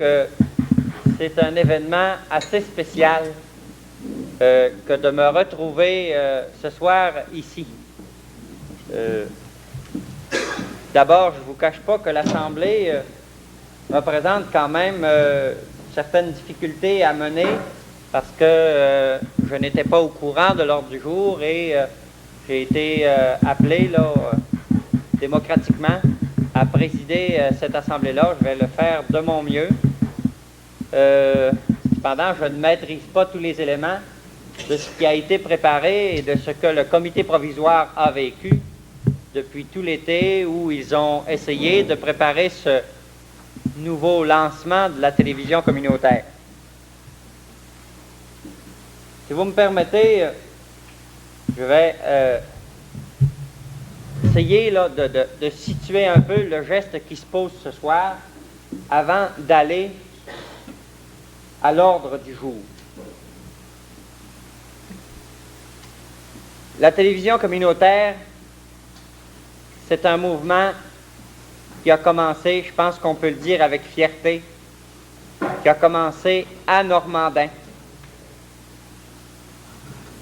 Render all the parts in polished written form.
que c'est un événement assez spécial que de me retrouver ce soir ici. D'abord, je ne vous cache pas que l'Assemblée représente quand même certaines difficultés à mener parce que je n'étais pas au courant de l'ordre du jour et j'ai été appelé là, démocratiquement à présider cette Assemblée-là. Je vais le faire de mon mieux. Cependant, je ne maîtrise pas tous les éléments de ce qui a été préparé et de ce que le comité provisoire a vécu depuis tout l'été où ils ont essayé de préparer ce nouveau lancement de la télévision communautaire. Si vous me permettez, je vais essayer là, de situer un peu le geste qui se pose ce soir avant d'aller à l'ordre du jour. La télévision communautaire, c'est un mouvement qui a commencé, je pense qu'on peut le dire avec fierté, qui a commencé à Normandin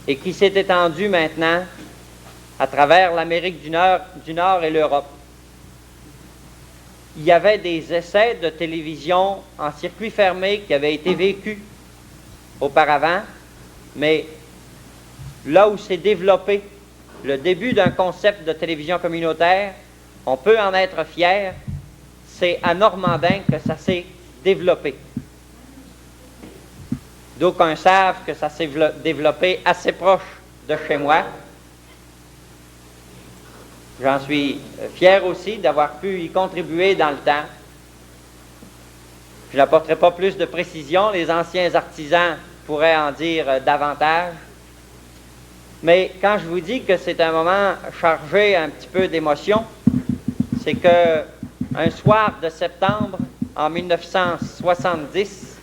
et qui s'est étendu maintenant à travers l'Amérique du Nord et l'Europe. Il y avait des essais de télévision en circuit fermé qui avaient été vécus auparavant, mais là où s'est développé le début d'un concept de télévision communautaire, on peut en être fier, c'est à Normandin que ça s'est développé. D'aucuns savent que ça s'est développé assez proche de chez moi. J'en suis fier aussi d'avoir pu y contribuer dans le temps. Je n'apporterai pas plus de précision, les anciens artisans pourraient en dire davantage. Mais quand je vous dis que c'est un moment chargé un petit peu d'émotion, c'est que un soir de septembre en 1970,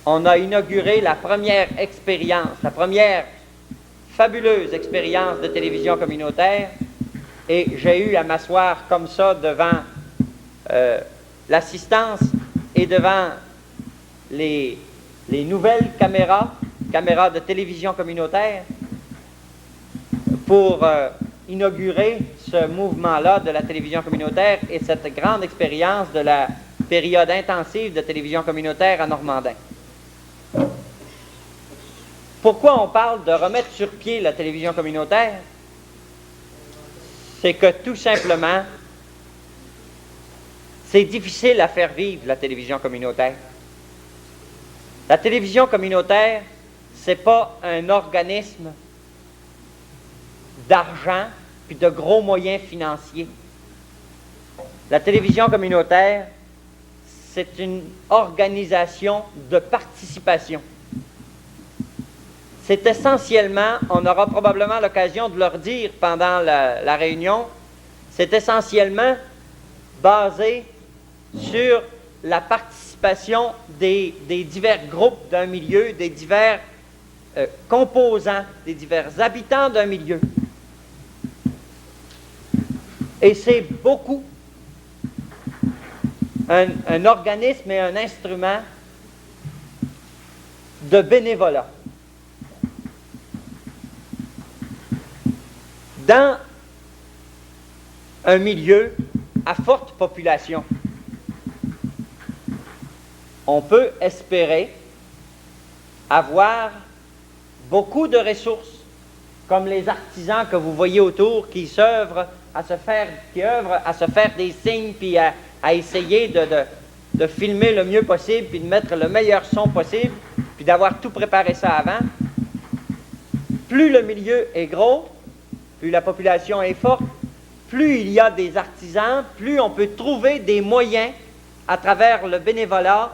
on a inauguré la première expérience, la première fabuleuse expérience de télévision communautaire, et j'ai eu à m'asseoir comme ça devant l'assistance et devant les nouvelles caméras de télévision communautaire, pour inaugurer ce mouvement-là de la télévision communautaire et cette grande expérience de la période intensive de télévision communautaire à Normandin. Pourquoi on parle de remettre sur pied la télévision communautaire? C'est que tout simplement, c'est difficile à faire vivre la télévision communautaire. La télévision communautaire, c'est pas un organisme d'argent puis de gros moyens financiers. La télévision communautaire, c'est une organisation de participation. C'est essentiellement, on aura probablement l'occasion de leur dire pendant la réunion, c'est essentiellement basé sur la participation des divers groupes d'un milieu, des divers composants, des divers habitants d'un milieu. Et c'est beaucoup un organisme et un instrument de bénévolat. Dans un milieu à forte population, on peut espérer avoir beaucoup de ressources, comme les artisans que vous voyez autour qui œuvrent à se faire des signes, puis à essayer de filmer le mieux possible, puis de mettre le meilleur son possible, puis d'avoir tout préparé ça avant. Plus le milieu est gros, plus la population est forte, plus il y a des artisans, plus on peut trouver des moyens à travers le bénévolat,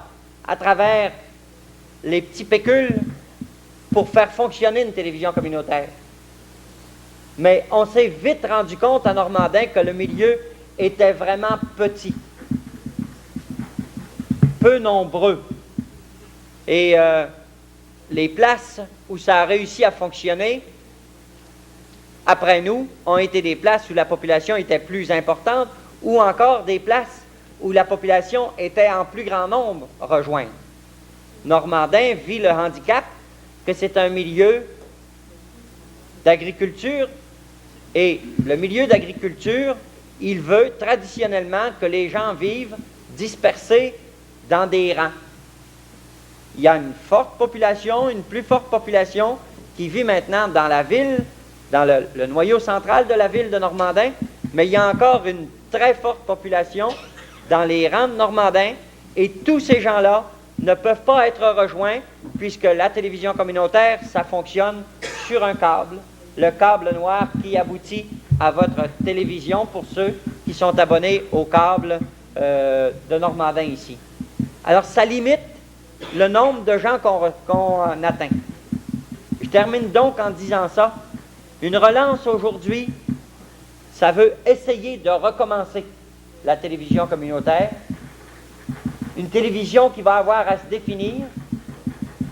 à travers les petits pécules, pour faire fonctionner une télévision communautaire. Mais on s'est vite rendu compte à Normandin que le milieu était vraiment petit, peu nombreux. Et les places où ça a réussi à fonctionner, après nous, ont été des places où la population était plus importante, ou encore des places où la population était en plus grand nombre rejoindre. Normandin vit le handicap que c'est un milieu d'agriculture, et le milieu d'agriculture, il veut traditionnellement que les gens vivent dispersés dans des rangs. Il y a une forte population, une plus forte population qui vit maintenant dans la ville, dans le noyau central de la ville de Normandin, mais il y a encore une très forte population dans les rangs de Normandin, et tous ces gens-là ne peuvent pas être rejoints puisque la télévision communautaire, ça fonctionne sur un câble, le câble noir qui aboutit à votre télévision pour ceux qui sont abonnés au câble de Normandin ici. Alors, ça limite le nombre de gens qu'on atteint. Je termine donc en disant ça. Une relance aujourd'hui, ça veut essayer de recommencer la télévision communautaire. Une télévision qui va avoir à se définir,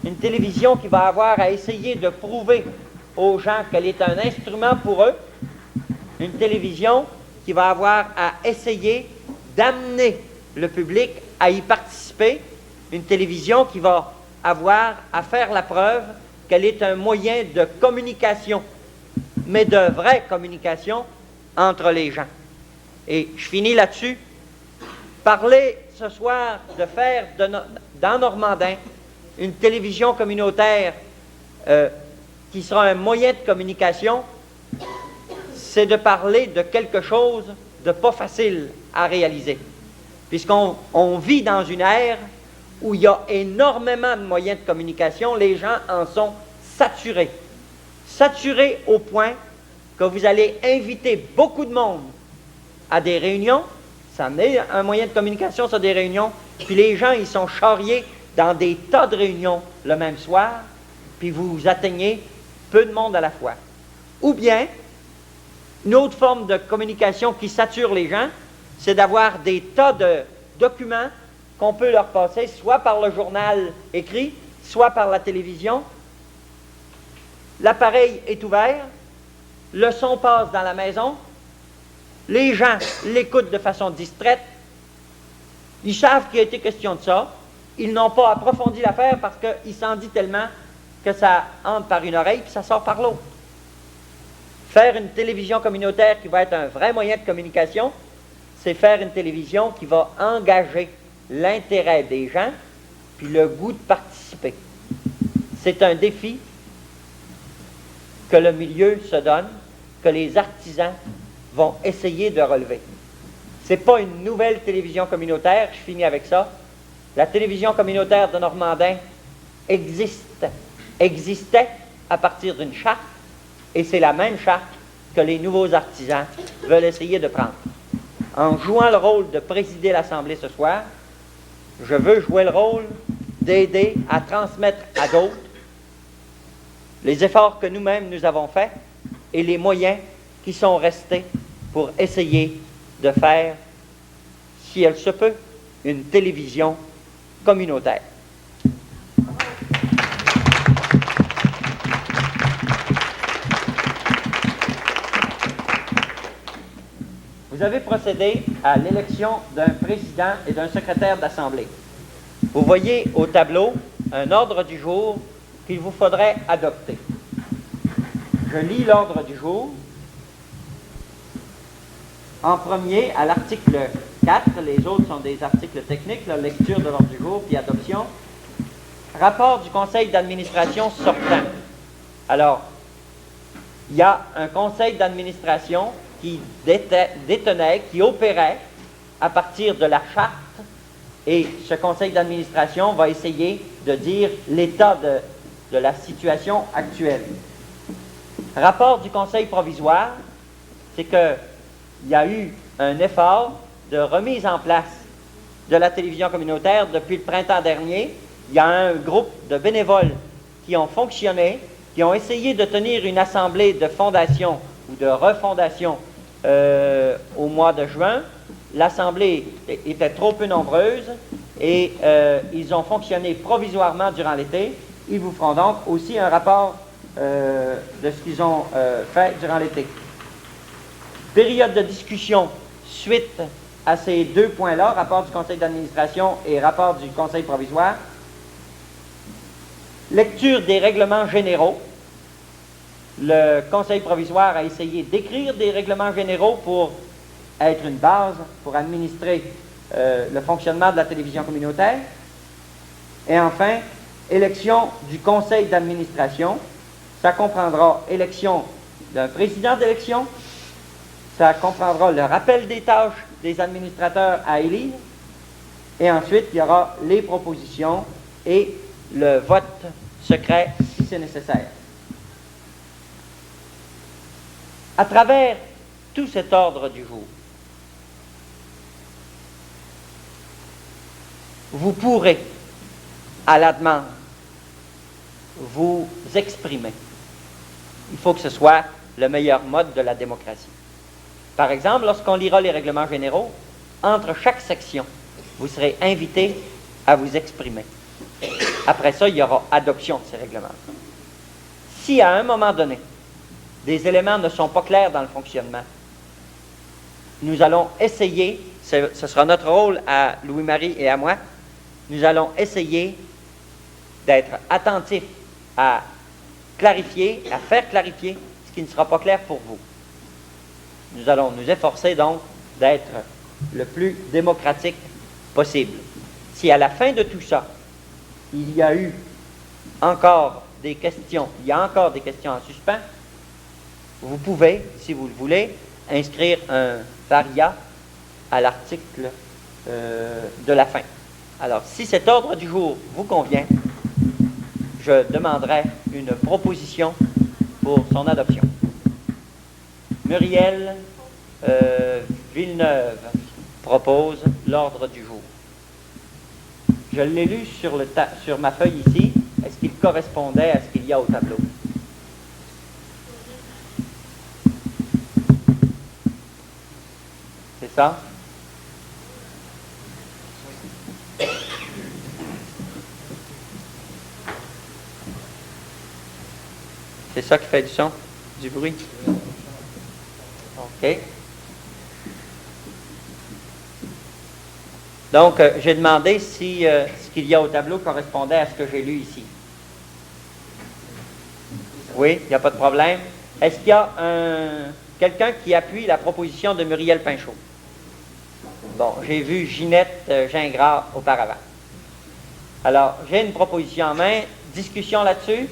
une télévision qui va avoir à essayer de prouver aux gens qu'elle est un instrument pour eux, une télévision qui va avoir à essayer d'amener le public à y participer, une télévision qui va avoir à faire la preuve qu'elle est un moyen de communication, mais de vraie communication entre les gens. Et je finis là-dessus. Parler ce soir de faire dans Normandin une télévision communautaire qui sera un moyen de communication, c'est de parler de quelque chose de pas facile à réaliser. Puisqu'on vit dans une ère où il y a énormément de moyens de communication, les gens en sont saturés. Saturés au point que vous allez inviter beaucoup de monde à des réunions, ça met un moyen de communication sur des réunions, puis les gens, ils sont charriés dans des tas de réunions le même soir, puis vous atteignez peu de monde à la fois. Ou bien, une autre forme de communication qui sature les gens, c'est d'avoir des tas de documents qu'on peut leur passer, soit par le journal écrit, soit par la télévision. L'appareil est ouvert, le son passe dans la maison, les gens l'écoutent de façon distraite, ils savent qu'il a été question de ça, ils n'ont pas approfondi l'affaire parce qu'ils s'en dit tellement que ça entre par une oreille puis ça sort par l'autre. Faire une télévision communautaire qui va être un vrai moyen de communication, c'est faire une télévision qui va engager l'intérêt des gens puis le goût de participer. C'est un défi que le milieu se donne, que les artisans vont essayer de relever. Ce n'est pas une nouvelle télévision communautaire, je finis avec ça. La télévision communautaire de Normandin existait à partir d'une charte, et c'est la même charte que les nouveaux artisans veulent essayer de prendre. En jouant le rôle de présider l'Assemblée ce soir, je veux jouer le rôle d'aider à transmettre à d'autres les efforts que nous-mêmes nous avons faits et les moyens qui sont restés pour essayer de faire, si elle se peut, une télévision communautaire. Vous avez procédé à l'élection d'un président et d'un secrétaire d'Assemblée. Vous voyez au tableau un ordre du jour qu'il vous faudrait adopter. Je lis l'ordre du jour. En premier, à l'article 4, les autres sont des articles techniques, la lecture de l'ordre du jour, puis adoption. Rapport du conseil d'administration sortant. Alors, il y a un conseil d'administration qui détenait, qui opérait à partir de la charte, et ce conseil d'administration va essayer de dire l'état de la situation actuelle. Rapport du conseil provisoire, c'est qu'il y a eu un effort de remise en place de la télévision communautaire depuis le printemps dernier. Il y a un groupe de bénévoles qui ont fonctionné, qui ont essayé de tenir une assemblée de fondation ou de refondation au mois de juin. L'assemblée était trop peu nombreuse et ils ont fonctionné provisoirement durant l'été. Ils vous feront donc aussi un rapport de ce qu'ils ont fait durant l'été. Période de discussion suite à ces deux points-là, rapport du conseil d'administration et rapport du conseil provisoire. Lecture des règlements généraux. Le conseil provisoire a essayé d'écrire des règlements généraux pour être une base pour administrer le fonctionnement de la télévision communautaire. Et enfin, élection du conseil d'administration. Ça comprendra élection d'un président d'élection. Ça comprendra le rappel des tâches des administrateurs à élire. Et ensuite, il y aura les propositions et le vote secret si c'est nécessaire. À travers tout cet ordre du jour, vous pourrez, à la demande, vous exprimer. Il faut que ce soit le meilleur mode de la démocratie. Par exemple, lorsqu'on lira les règlements généraux, entre chaque section, vous serez invité à vous exprimer. Après ça, il y aura adoption de ces règlements. Si à un moment donné, des éléments ne sont pas clairs dans le fonctionnement, nous allons essayer, ce sera notre rôle à Louis-Marie et à moi, nous allons essayer d'être attentifs à clarifier, à faire clarifier ce qui ne sera pas clair pour vous. Nous allons nous efforcer donc d'être le plus démocratique possible. Si à la fin de tout ça, il y a encore des questions en suspens, vous pouvez, si vous le voulez, inscrire un variat à l'article de la fin. Alors, si cet ordre du jour vous convient, je demanderai une proposition pour son adoption. Muriel Villeneuve propose l'ordre du jour. Je l'ai lu sur ma feuille ici. Est-ce qu'il correspondait à ce qu'il y a au tableau? C'est ça? C'est ça qui fait du son, du bruit? OK. Donc, j'ai demandé si ce qu'il y a au tableau correspondait à ce que j'ai lu ici. Oui, il n'y a pas de problème. Est-ce qu'il y a quelqu'un qui appuie la proposition de Muriel Pinchot? Bon, j'ai vu Ginette Gingras auparavant. Alors, j'ai une proposition en main. Discussion là-dessus?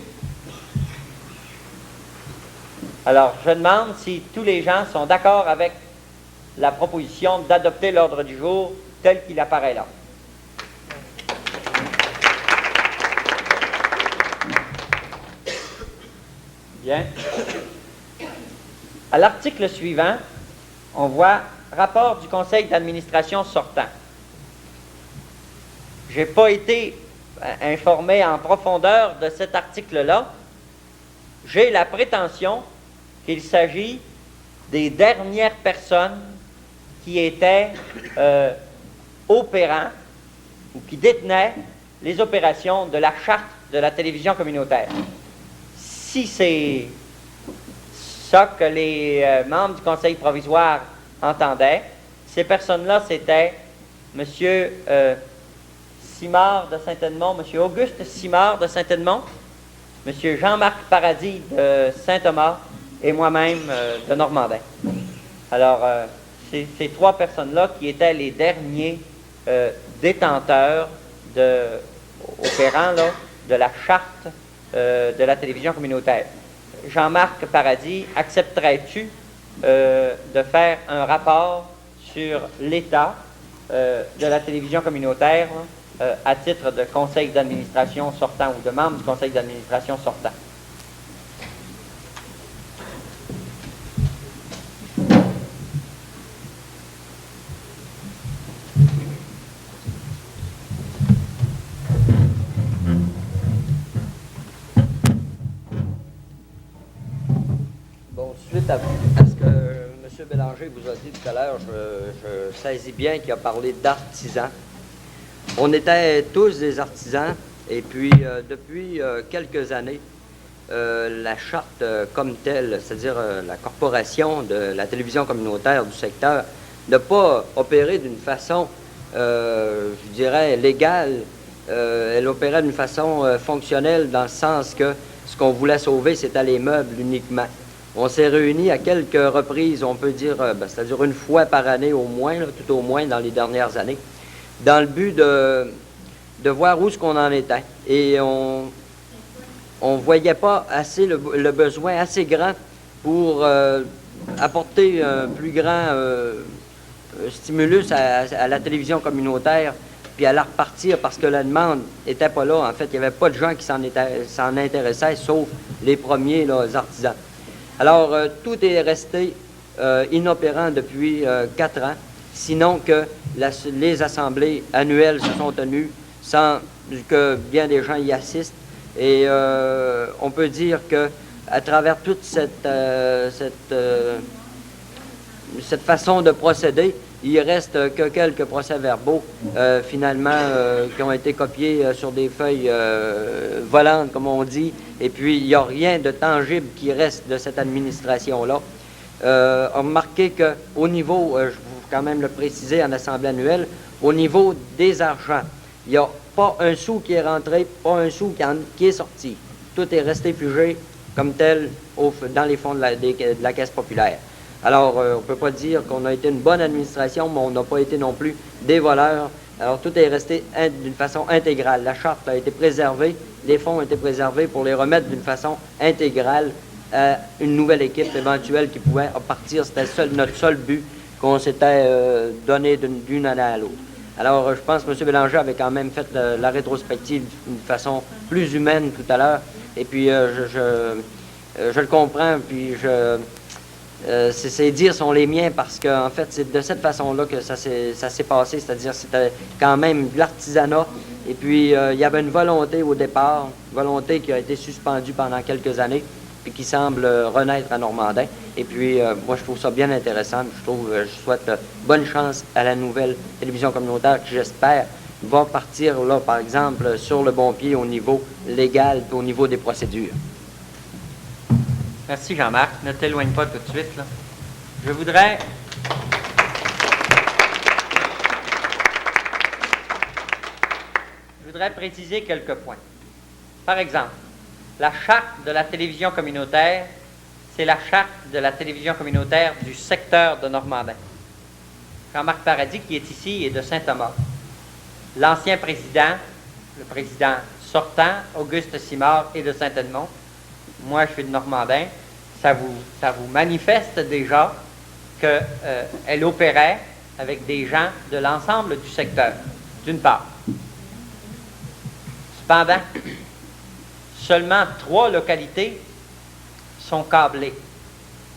Alors, je demande si tous les gens sont d'accord avec la proposition d'adopter l'ordre du jour tel qu'il apparaît là. Bien. À l'article suivant, on voit rapport du conseil d'administration sortant. Je n'ai pas été informé en profondeur de cet article-là. J'ai la prétention qu'il s'agit des dernières personnes qui étaient opérants ou qui détenaient les opérations de la charte de la télévision communautaire. Si c'est ça que les membres du conseil provisoire entendaient, ces personnes-là, c'était M. Simard de Saint-Edmond, M. Auguste Simard de Saint-Edmond, M. Jean-Marc Paradis de Saint-Thomas et moi-même de Normandin. Alors, c'est ces trois personnes-là qui étaient les derniers détenteurs opérants là, de la charte de la télévision communautaire. Jean-Marc Paradis, accepterais-tu de faire un rapport sur l'état de la télévision communautaire à titre de conseil d'administration sortant ou de membre du conseil d'administration sortant? Suite à ce que M. Bélanger vous a dit tout à l'heure, je saisis bien qu'il a parlé d'artisans. On était tous des artisans, et puis depuis quelques années, la charte comme telle, c'est-à-dire la corporation de la télévision communautaire du secteur, n'a pas opéré d'une façon, je dirais, légale. Elle opérait d'une façon fonctionnelle dans le sens que ce qu'on voulait sauver, c'était les meubles uniquement. On s'est réunis à quelques reprises, on peut dire, c'est-à-dire une fois par année au moins, là, tout au moins dans les dernières années, dans le but de voir où est-ce qu'on en était. Et on ne voyait pas assez le besoin assez grand pour apporter un plus grand stimulus à la télévision communautaire, puis à la repartir parce que la demande n'était pas là. En fait, il n'y avait pas de gens qui s'en intéressaient, sauf les premiers là, les artisans. Alors, tout est resté inopérant depuis 4 ans, sinon que les assemblées annuelles se sont tenues sans que bien des gens y assistent. Et on peut dire que à travers toute cette façon de procéder, il reste que quelques procès-verbaux, finalement, qui ont été copiés sur des feuilles volantes, comme on dit, et puis il n'y a rien de tangible qui reste de cette administration-là. Remarquez qu'au niveau, je vais quand même le préciser en assemblée annuelle, au niveau des argents, il n'y a pas un sou qui est rentré, pas un sou qui est sorti. Tout est resté figé comme tel dans les fonds de la Caisse populaire. Alors, on ne peut pas dire qu'on a été une bonne administration, mais on n'a pas été non plus des voleurs. Alors, tout est resté d'une façon intégrale. La charte a été préservée, les fonds ont été préservés pour les remettre d'une façon intégrale à une nouvelle équipe éventuelle qui pouvait partir. C'était notre seul but qu'on s'était donné d'une année à l'autre. Alors, je pense que M. Bélanger avait quand même fait la rétrospective d'une façon plus humaine tout à l'heure. Et puis, je le comprends, puis ces dires sont les miens parce qu'en fait, c'est de cette façon-là que ça s'est passé, c'est-à-dire c'était quand même de l'artisanat. Et puis, il y avait une volonté au départ, une volonté qui a été suspendue pendant quelques années, puis qui semble renaître à Normandin. Et puis, moi, je trouve ça bien intéressant. Je souhaite bonne chance à la nouvelle télévision communautaire qui, j'espère, va partir, là, par exemple, sur le bon pied au niveau légal et au niveau des procédures. Merci Jean-Marc. Ne t'éloigne pas tout de suite, là. Je voudrais préciser quelques points. Par exemple, la charte de la télévision communautaire, c'est la charte de la télévision communautaire du secteur de Normandin. Jean-Marc Paradis, qui est ici, est de Saint-Thomas. L'ancien président, le président sortant, Auguste Simard, est de Saint-Edmond. Moi, je suis de Normandin. Ça vous manifeste déjà qu'elle opérait avec des gens de l'ensemble du secteur, d'une part. Cependant, seulement 3 localités sont câblées,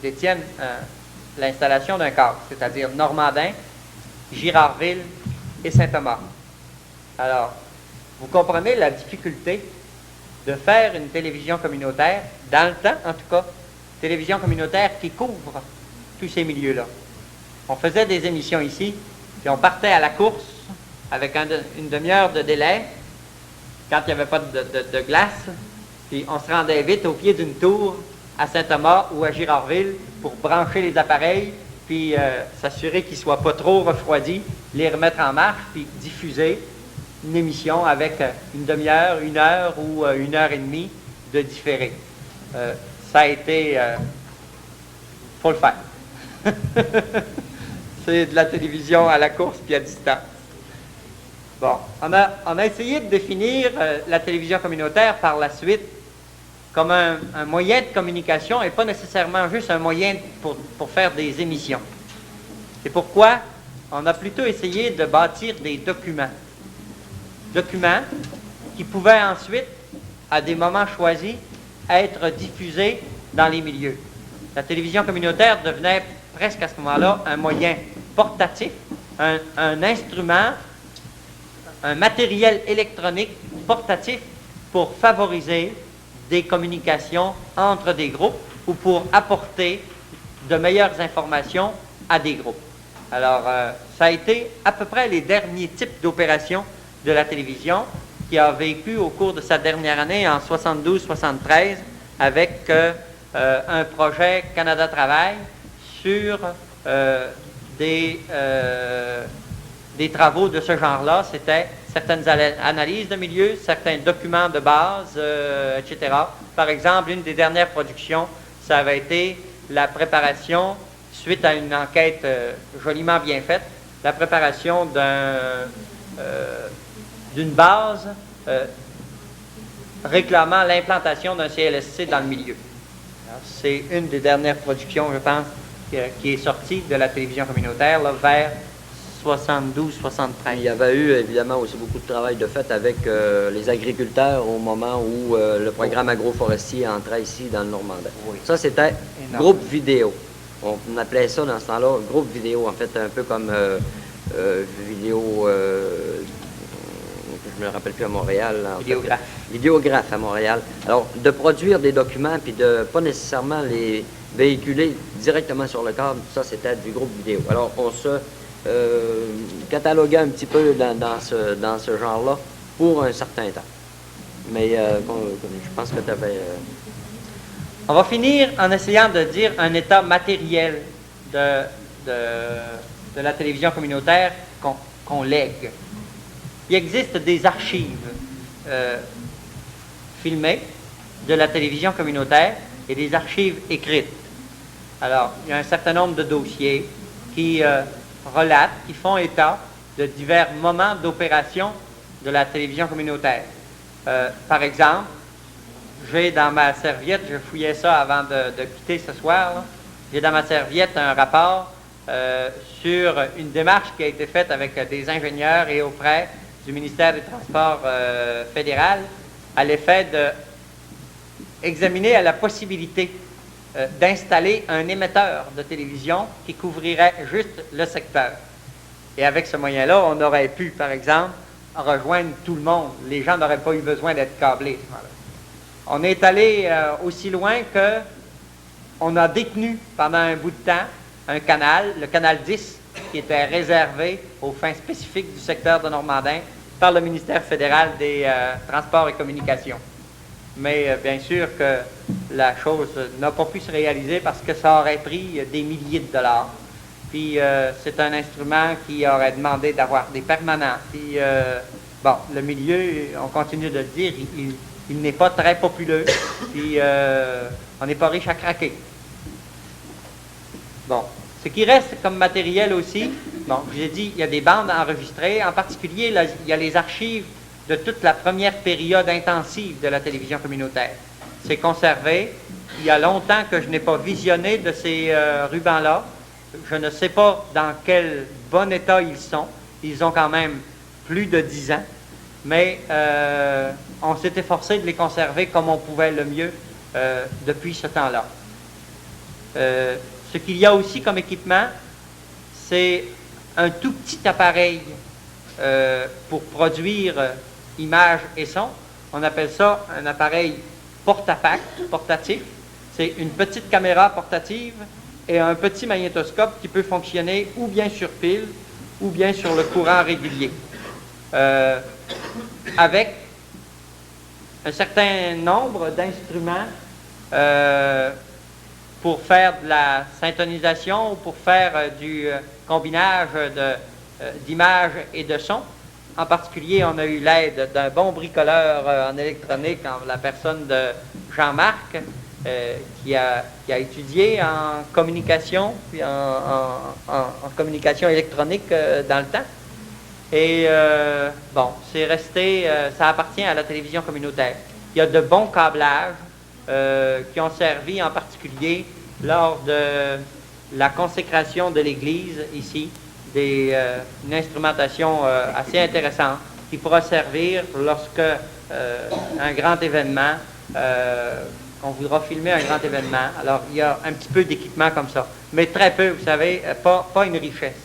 détiennent l'installation d'un câble, c'est-à-dire Normandin, Girardville et Saint-Thomas. Alors, vous comprenez la difficulté de faire une télévision communautaire, dans le temps en tout cas, télévision communautaire qui couvre tous ces milieux-là. On faisait des émissions ici, puis on partait à la course avec une demi-heure de délai, quand il n'y avait pas de glace, puis on se rendait vite au pied d'une tour à Saint-Thomas ou à Girardville pour brancher les appareils, puis s'assurer qu'ils ne soient pas trop refroidis, les remettre en marche, puis diffuser une émission avec une demi-heure, 1 heure ou 1 heure et demie de différé. Ça a été... faut le faire. C'est de la télévision à la course puis à distance. Bon, on a essayé de définir la télévision communautaire par la suite comme un moyen de communication et pas nécessairement juste un moyen pour faire des émissions. C'est pourquoi on a plutôt essayé de bâtir des documents. Documents qui pouvaient ensuite, à des moments choisis, être diffusés dans les milieux. La télévision communautaire devenait presque à ce moment-là un moyen portatif, un instrument, un matériel électronique portatif pour favoriser des communications entre des groupes ou pour apporter de meilleures informations à des groupes. Alors, ça a été à peu près les derniers types d'opérations de la télévision qui a vécu au cours de sa dernière année en 72-73 avec un projet Canada Travail sur des travaux de ce genre-là, c'était certaines analyses de milieu, certains documents de base, etc. Par exemple, une des dernières productions, ça avait été la préparation, suite à une enquête joliment bien faite, la préparation d'une base réclamant l'implantation d'un CLSC dans le milieu. C'est une des dernières productions, je pense, qui est sortie de la télévision communautaire là, vers 72-73. Il y avait eu évidemment aussi beaucoup de travail de fait avec les agriculteurs au moment où le programme agroforestier entrait ici dans le Normandin. Oui. Ça, c'était groupe vidéo. On appelait ça dans ce temps-là groupe vidéo, en fait, un peu comme vidéo, je me rappelle plus à Montréal. Vidéographe. Vidéographe à Montréal. Alors, de produire des documents puis de pas nécessairement les véhiculer directement sur le câble, ça, c'était du groupe vidéo. Alors, on se cataloguait un petit peu dans ce genre-là pour un certain temps. Mais je pense que tu avais... On va finir en essayant de dire un état matériel de la télévision communautaire qu'on lègue. Il existe des archives filmées de la télévision communautaire et des archives écrites. Alors, il y a un certain nombre de dossiers qui relatent, qui font état de divers moments d'opération de la télévision communautaire. Par exemple, j'ai dans ma serviette, je fouillais ça avant de quitter ce soir, j'ai dans ma serviette un rapport sur une démarche qui a été faite avec des ingénieurs et auprès du ministère des Transports fédéral à l'effet d'examiner la possibilité d'installer un émetteur de télévision qui couvrirait juste le secteur. Et avec ce moyen-là, on aurait pu, par exemple, rejoindre tout le monde. Les gens n'auraient pas eu besoin d'être câblés. On est allé aussi loin que on a détenu pendant un bout de temps un canal, le canal 10, qui était réservé aux fins spécifiques du secteur de Normandin par le ministère fédéral des Transports et Communications. Mais bien sûr que la chose n'a pas pu se réaliser parce que ça aurait pris des milliers de dollars. Puis c'est un instrument qui aurait demandé d'avoir des permanents. Puis bon, le milieu, on continue de le dire, il n'est pas très populeux. Puis on n'est pas riche à craquer. Bon, ce qui reste comme matériel aussi, bon, je vous ai dit, il y a des bandes enregistrées. En particulier, là, il y a les archives de toute la première période intensive de la télévision communautaire. C'est conservé. Il y a longtemps que je n'ai pas visionné de ces rubans-là. Je ne sais pas dans quel bon état ils sont. Ils ont quand même plus de 10 ans. Mais on s'est efforcé de les conserver comme on pouvait le mieux depuis ce temps-là. Ce qu'il y a aussi comme équipement, c'est un tout petit appareil pour produire images et sons. On appelle ça un appareil portatif. C'est une petite caméra portative et un petit magnétoscope qui peut fonctionner ou bien sur pile ou bien sur le courant régulier. Avec un certain nombre d'instruments pour faire de la syntonisation ou pour faire du combinage d'images et de sons. En particulier, on a eu l'aide d'un bon bricoleur en électronique, en la personne de Jean-Marc, qui a étudié en communication, puis en communication électronique dans le temps. Et bon, c'est resté, ça appartient à la télévision communautaire. Il y a de bons câblages qui ont servi en particulier lors de la consécration de l'église ici, une instrumentation assez intéressante qui pourra servir lorsque un grand événement, on voudra filmer un grand événement. Alors, il y a un petit peu d'équipement comme ça, mais très peu, vous savez, pas une richesse.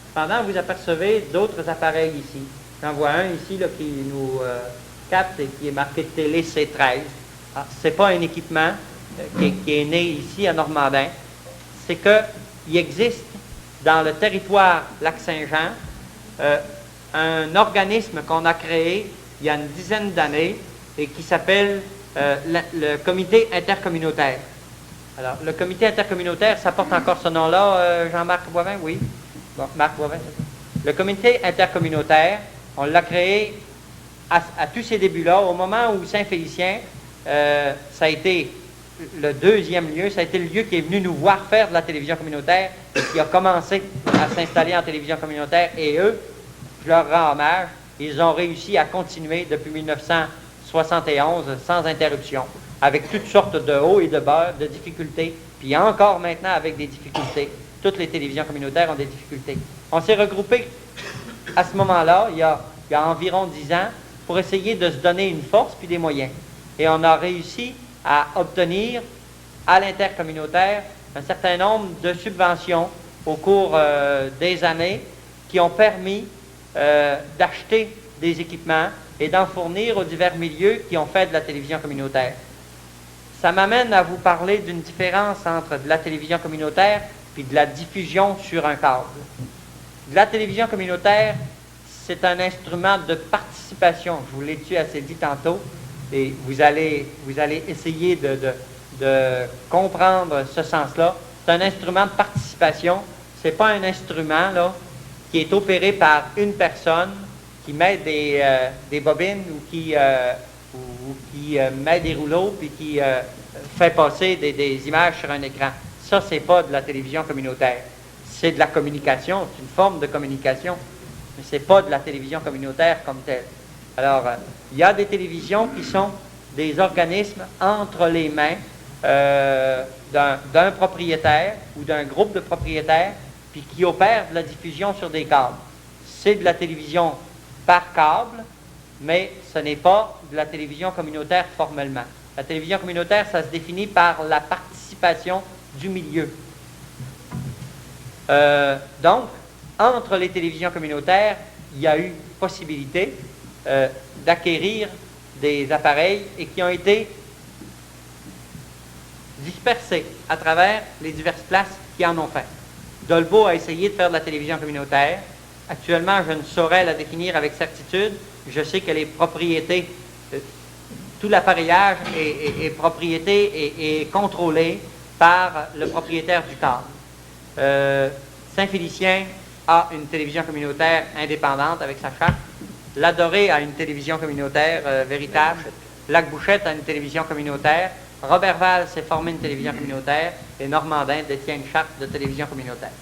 Cependant, vous apercevez d'autres appareils ici. J'en vois un ici là, qui nous capte et qui est marqué Télé C13. Ce n'est pas un équipement qui est né ici à Normandin. C'est qu'il existe dans le territoire Lac-Saint-Jean un organisme qu'on a créé il y a une dizaine d'années et qui s'appelle le comité intercommunautaire. Alors, le comité intercommunautaire, ça porte encore ce nom-là, Jean-Marc Boivin, oui. Bon, Marc, ouais, le comité intercommunautaire, on l'a créé à tous ces débuts-là, au moment où Saint-Félicien, ça a été le deuxième lieu, ça a été le lieu qui est venu nous voir faire de la télévision communautaire et qui a commencé à s'installer en télévision communautaire. Et eux, je leur rends hommage, ils ont réussi à continuer depuis 1971 sans interruption, avec toutes sortes de hauts et de bas, de difficultés, puis encore maintenant avec des difficultés. Toutes les télévisions communautaires ont des difficultés. On s'est regroupés à ce moment-là, il y a environ 10 ans, pour essayer de se donner une force puis des moyens. Et on a réussi à obtenir à l'intercommunautaire un certain nombre de subventions au cours des années qui ont permis d'acheter des équipements et d'en fournir aux divers milieux qui ont fait de la télévision communautaire. Ça m'amène à vous parler d'une différence entre de la télévision communautaire puis de la diffusion sur un câble. De la télévision communautaire, c'est un instrument de participation. Je vous l'ai assez dit tantôt, et vous allez essayer de comprendre ce sens-là. C'est un instrument de participation. Ce n'est pas un instrument là, qui est opéré par une personne qui met des bobines ou qui met des rouleaux puis qui fait passer des images sur un écran. Ça, c'est pas de la télévision communautaire. C'est de la communication, c'est une forme de communication, mais ce n'est pas de la télévision communautaire comme telle. Alors, il y a des télévisions qui sont des organismes entre les mains d'un propriétaire ou d'un groupe de propriétaires, puis qui opèrent de la diffusion sur des câbles. C'est de la télévision par câble, mais ce n'est pas de la télévision communautaire formellement. La télévision communautaire, ça se définit par la participation du milieu. Donc, entre les télévisions communautaires, il y a eu possibilité d'acquérir des appareils et qui ont été dispersés à travers les diverses places qui en ont fait. Dolbeau a essayé de faire de la télévision communautaire. Actuellement, je ne saurais la définir avec certitude. Je sais que les propriétés, tout l'appareillage est propriété et contrôlé par le propriétaire du câble. Saint-Félicien a une télévision communautaire indépendante avec sa charte. L'Adoré a une télévision communautaire véritable. Lac-Bouchette a une télévision communautaire. Roberval s'est formé une télévision communautaire. Et Normandin détient une charte de télévision communautaire.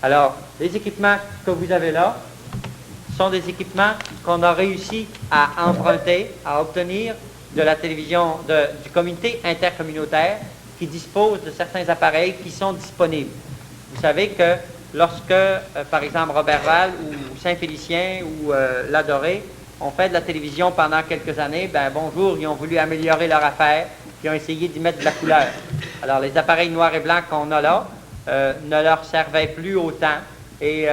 Alors, les équipements que vous avez là sont des équipements qu'on a réussi à emprunter, à obtenir de la télévision, du comité intercommunautaire qui dispose de certains appareils qui sont disponibles. Vous savez que lorsque, par exemple, Roberval ou Saint-Félicien ou l'Adoré ont fait de la télévision pendant quelques années, ben bonjour, ils ont voulu améliorer leur affaire, ils ont essayé d'y mettre de la couleur. Alors, les appareils noirs et blancs qu'on a là ne leur servaient plus autant. Et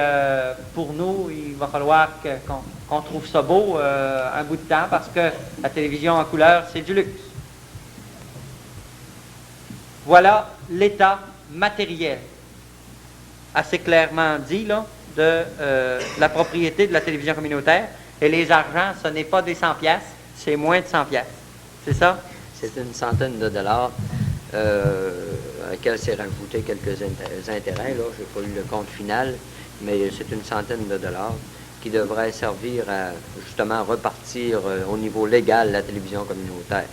pour nous, il va falloir qu'on trouve ça beau un bout de temps parce que la télévision en couleur, c'est du luxe. Voilà l'état matériel, assez clairement dit, là, de la propriété de la télévision communautaire. Et les argents, ce n'est pas des 100 piastres, c'est moins de 100 piastres. C'est ça? C'est une centaine de dollars à laquelle s'est rajouté quelques intérêts. Là, je n'ai pas eu le compte final, mais c'est une centaine de dollars qui devrait servir à justement repartir au niveau légal la télévision communautaire.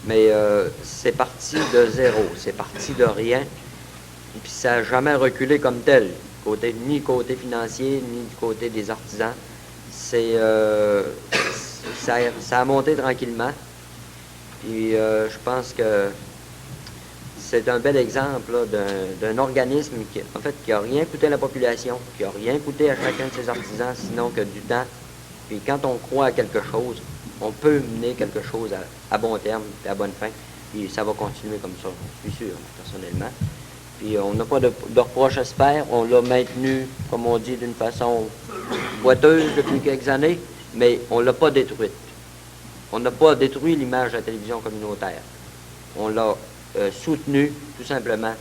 Mais c'est parti de zéro, c'est parti de rien, et puis ça n'a jamais reculé comme tel, ni côté financier, ni du côté des artisans. Ça a monté tranquillement, puis je pense que c'est un bel exemple là, d'un organisme qui n'a rien coûté à la population, qui n'a rien coûté à chacun de ses artisans, sinon que du temps. Puis quand on croit à quelque chose, on peut mener quelque chose à bon terme, à bonne fin. Puis ça va continuer comme ça, je suis sûr, personnellement. Puis on n'a pas de reproche à se faire. On l'a maintenu, comme on dit, d'une façon boiteuse depuis quelques années, mais on ne l'a pas détruite. On n'a pas détruit l'image de la télévision communautaire. On l'a soutenu, tout simplement,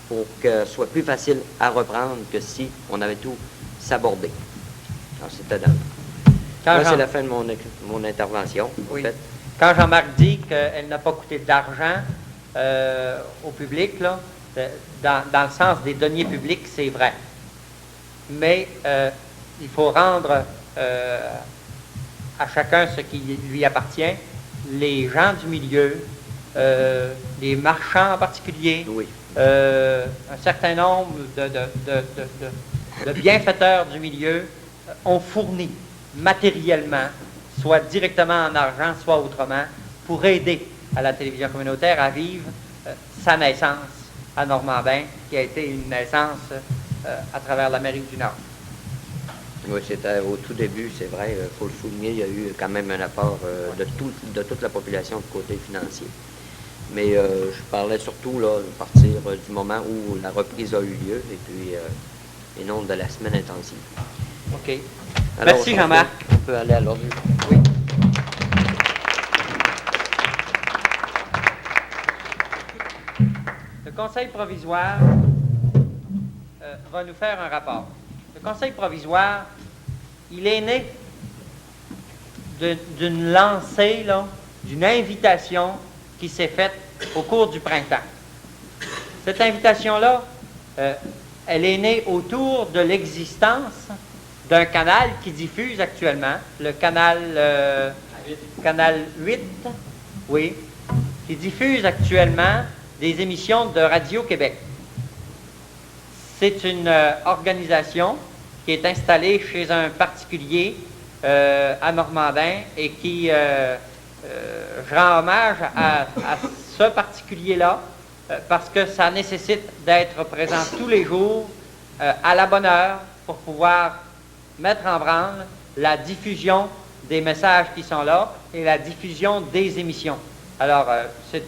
pour que ce soit plus facile à reprendre que si on avait tout sabordé. Alors, c'était dans... Là, c'est la fin de mon intervention. Oui. En fait. Quand Jean-Marc dit qu'elle n'a pas coûté d'argent au public, là, dans le sens des deniers publics, c'est vrai. mais il faut rendre à chacun ce qui lui appartient. Les gens du milieu, les marchands en particulier, Oui. un certain nombre de bienfaiteurs du milieu ont fourni matériellement, soit directement en argent, soit autrement, pour aider à la télévision communautaire à vivre sa naissance à Normandin, qui a été une naissance à travers l'Amérique du Nord. Oui, c'était au tout début, c'est vrai, il faut le souligner, il y a eu quand même un apport de toute la population du côté financier. Mais je parlais surtout là, à partir du moment où la reprise a eu lieu, et puis et non de la semaine intensive. OK. Alors, merci Jean-Marc. On peut aller à l'ordre. Oui. Le Conseil provisoire va nous faire un rapport. Le Conseil provisoire, il est né d'une lancée, d'une invitation qui s'est faite au cours du printemps. Cette invitation-là, elle est née autour de l'existence d'un canal qui diffuse actuellement, le canal 8, oui, qui diffuse actuellement des émissions de Radio-Québec. C'est une organisation qui est installée chez un particulier à Normandin et qui, je rends hommage à ce particulier-là parce que ça nécessite d'être présent tous les jours à la bonne heure pour pouvoir mettre en branle la diffusion des messages qui sont là et la diffusion des émissions. Alors, c'est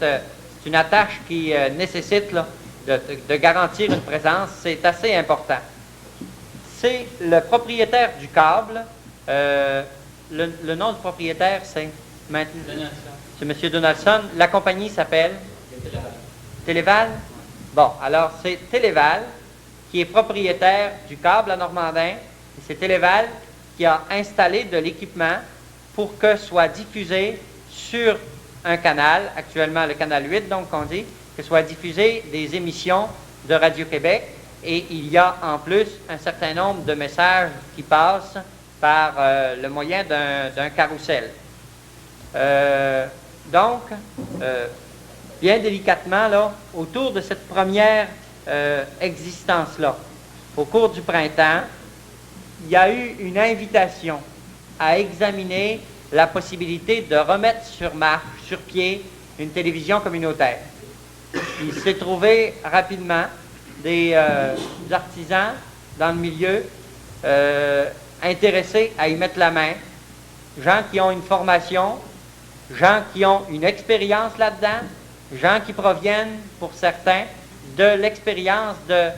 une attache qui nécessite là, de garantir une présence, c'est assez important. C'est le propriétaire du câble, le nom du propriétaire, c'est maintenant. C'est M. Donaldson. La compagnie s'appelle Téléval. Bon, alors c'est Téléval qui est propriétaire du câble à Normandin. Et c'est Téléval qui a installé de l'équipement pour que soit diffusé sur un canal, actuellement le canal 8, donc on dit, que soit diffusé des émissions de Radio-Québec. Et il y a en plus un certain nombre de messages qui passent par le moyen d'un carrousel. Donc, bien délicatement, là, autour de cette première existence-là, au cours du printemps, il y a eu une invitation à examiner la possibilité de remettre sur pied une télévision communautaire. Il s'est trouvé rapidement des artisans dans le milieu intéressés à y mettre la main, gens qui ont une formation, gens qui ont une expérience là-dedans, gens qui proviennent, pour certains, de l'expérience de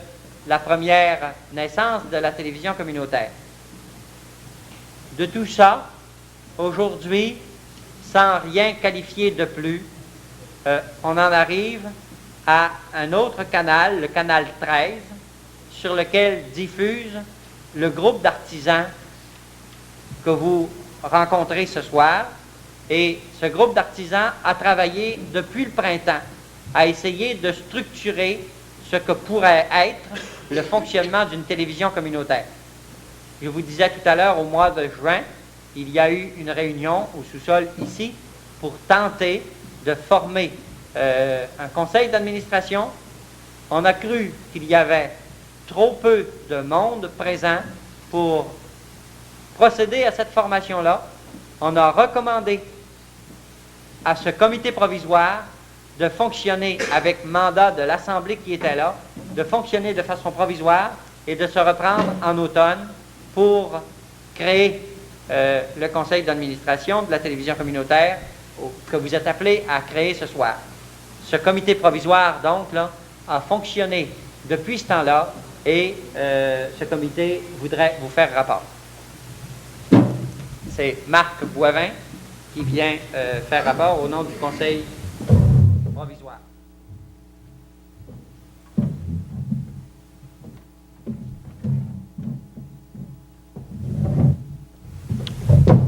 la première naissance de la télévision communautaire. De tout ça, aujourd'hui, sans rien qualifier de plus, on en arrive à un autre canal, le canal 13, sur lequel diffuse le groupe d'artisans que vous rencontrez ce soir. Et ce groupe d'artisans a travaillé depuis le printemps à essayer de structurer ce que pourrait être le fonctionnement d'une télévision communautaire. Je vous disais tout à l'heure, au mois de juin, il y a eu une réunion au sous-sol ici pour tenter de former un conseil d'administration. On a cru qu'il y avait trop peu de monde présent pour procéder à cette formation-là. On a recommandé à ce comité provisoire de fonctionner avec mandat de l'Assemblée qui était là, de fonctionner de façon provisoire et de se reprendre en automne pour créer le conseil d'administration de la télévision communautaire que vous êtes appelés à créer ce soir. Ce comité provisoire, donc, là, a fonctionné depuis ce temps-là et ce comité voudrait vous faire rapport. C'est Marc Boivin qui vient faire rapport au nom du conseil provisoire.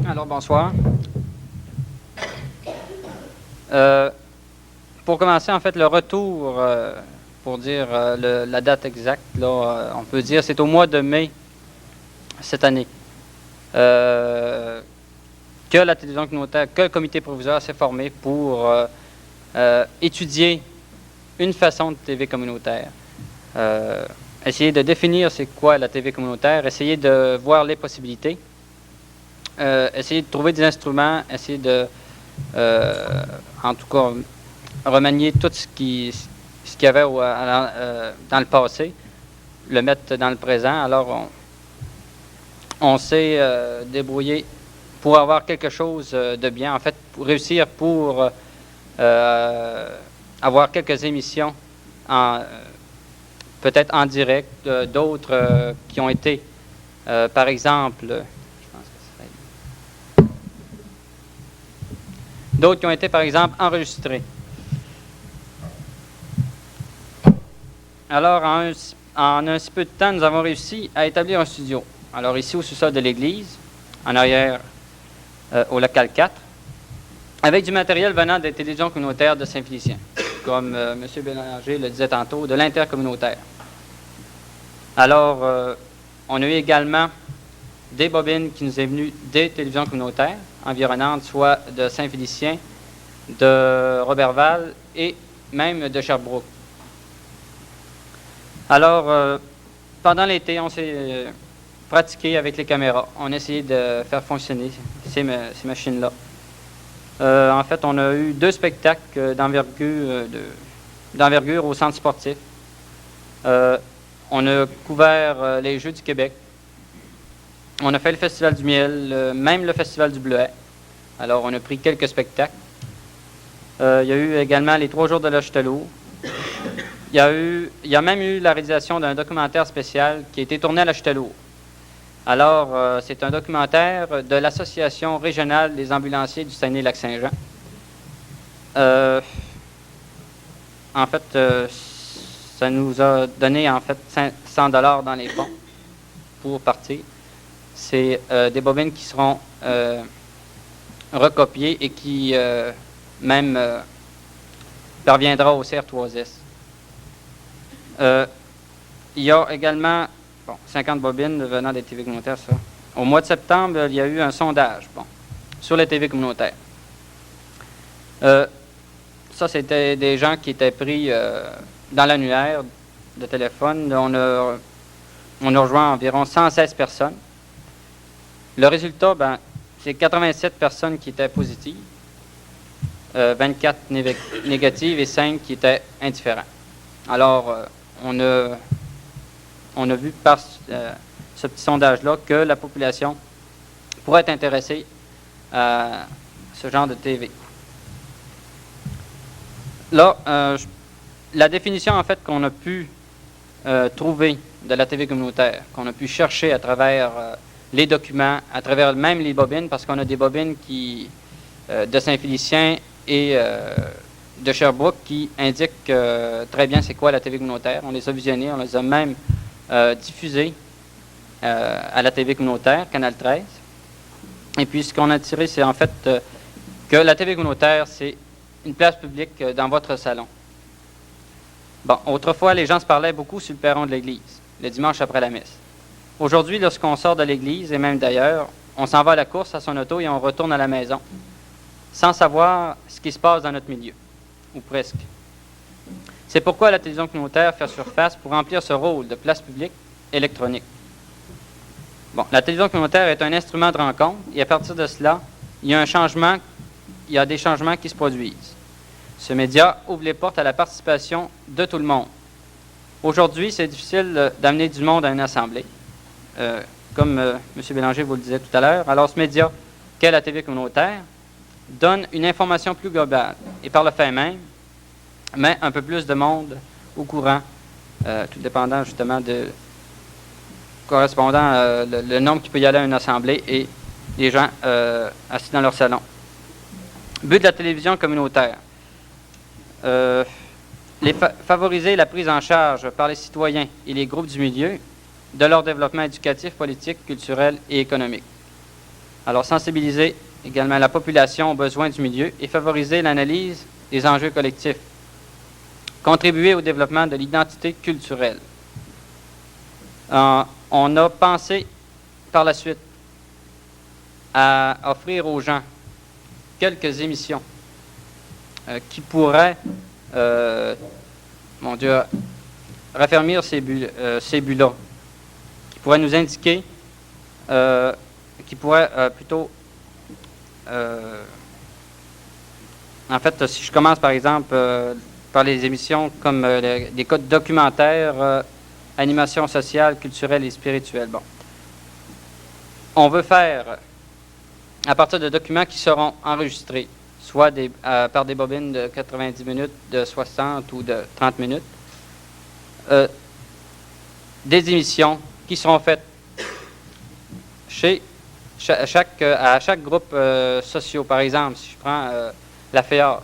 Alors, bonsoir. Pour commencer, en fait, le retour, pour dire la date exacte, là, on peut dire c'est au mois de mai cette année que la télévision communautaire, que le comité provisoire s'est formé pour étudier une façon de TV communautaire. Essayer de définir c'est quoi la TV communautaire, essayer de voir les possibilités, essayer de trouver des instruments, essayer de, en tout cas, remanier tout ce qu'il y avait dans le passé, le mettre dans le présent. Alors, on s'est débrouillé pour avoir quelque chose de bien, en fait, pour réussir pour avoir quelques émissions peut-être en direct, d'autres qui ont été, par exemple, d'autres qui ont été, par exemple, enregistrés. Alors, en un si peu de temps, nous avons réussi à établir un studio. Alors, ici, au sous-sol de l'église, en arrière, au local 4, avec du matériel venant des télévisions communautaires de Saint-Félicien, comme M. Bélanger le disait tantôt, de l'intercommunautaire. Alors, on a eu également des bobines qui nous est venues des télévisions communautaires environnantes, soit de Saint-Félicien, de Roberval et même de Sherbrooke. Alors, pendant l'été, on s'est pratiqué avec les caméras. On a essayé de faire fonctionner ces machines-là. En fait, on a eu 2 spectacles d'envergure au centre sportif. On a couvert les Jeux du Québec. On a fait le Festival du Miel, même le Festival du Bleuet. Alors, on a pris quelques spectacles. Il y a eu également les 3 jours de l'Hochelaga. Il y a même eu la réalisation d'un documentaire spécial qui a été tourné à l'Hochelaga. Alors, c'est un documentaire de l'Association régionale des ambulanciers du Saguenay-Lac-Saint-Jean. En fait, ça nous a donné en fait 100 $ dans les fonds pour partir. C'est des bobines qui seront recopiées et qui même parviendra au CR3S. Il y a également 50 bobines venant des TV communautaires, ça. Au mois de septembre, il y a eu un sondage sur les TV communautaires. Ça, c'était des gens qui étaient pris dans l'annuaire de téléphone. On a rejoint environ 116 personnes. Le résultat, c'est 87 personnes qui étaient positives, 24 négatives et 5 qui étaient indifférents. Alors, on a vu par ce petit sondage-là que la population pourrait être intéressée à ce genre de TV. Là, la définition, en fait, qu'on a pu trouver de la TV communautaire, qu'on a pu chercher à travers les documents, à travers même les bobines, parce qu'on a des bobines de Saint-Félicien et de Sherbrooke qui indiquent très bien c'est quoi la TV communautaire. On les a visionnées, on les a même diffusées à la TV communautaire, Canal 13. Et puis, ce qu'on a tiré, c'est en fait que la TV communautaire, c'est une place publique dans votre salon. Bon, autrefois, les gens se parlaient beaucoup sur le perron de l'église, le dimanche après la messe. Aujourd'hui, lorsqu'on sort de l'église, et même d'ailleurs, on s'en va à la course à son auto et on retourne à la maison, sans savoir ce qui se passe dans notre milieu, ou presque. C'est pourquoi la télévision communautaire fait surface pour remplir ce rôle de place publique électronique. Bon, la télévision communautaire est un instrument de rencontre, et à partir de cela, il y a des changements qui se produisent. Ce média ouvre les portes à la participation de tout le monde. Aujourd'hui, c'est difficile d'amener du monde à une assemblée, comme M. Bélanger vous le disait tout à l'heure. Alors, ce média, qu'est la TV communautaire, donne une information plus globale et par le fait même, met un peu plus de monde au courant, tout dépendant justement correspondant le nombre qui peut y aller à une assemblée et les gens assis dans leur salon. But de la télévision communautaire. Favoriser la prise en charge par les citoyens et les groupes du milieu de leur développement éducatif, politique, culturel et économique. Alors, sensibiliser également la population aux besoins du milieu et favoriser l'analyse des enjeux collectifs. Contribuer au développement de l'identité culturelle. On a pensé par la suite à offrir aux gens quelques émissions qui pourraient, mon Dieu, raffermir ces buts-là, qui pourraient nous indiquer, qui pourraient plutôt, en fait, si je commence par exemple par les émissions comme des codes documentaires, animation sociale, culturelle et spirituelle. Bon. On veut faire à partir de documents qui seront enregistrés, soit par des bobines de 90 minutes, de 60 ou de 30 minutes, des émissions qui seront faites à chaque groupe social. Par exemple, si je prends la FEAS,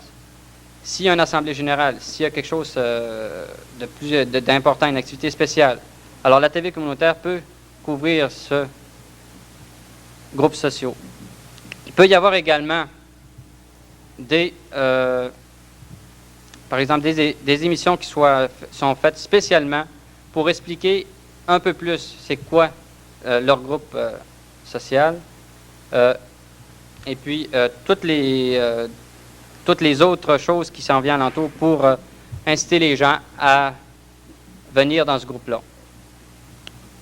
s'il y a une assemblée générale, s'il y a quelque chose d'important, une activité spéciale, alors la TV communautaire peut couvrir ce groupe social. Il peut y avoir également par exemple des émissions qui sont faites spécialement pour expliquer un peu plus c'est quoi leur groupe social et puis toutes les autres choses qui s'en viennent alentour pour inciter les gens à venir dans ce groupe-là.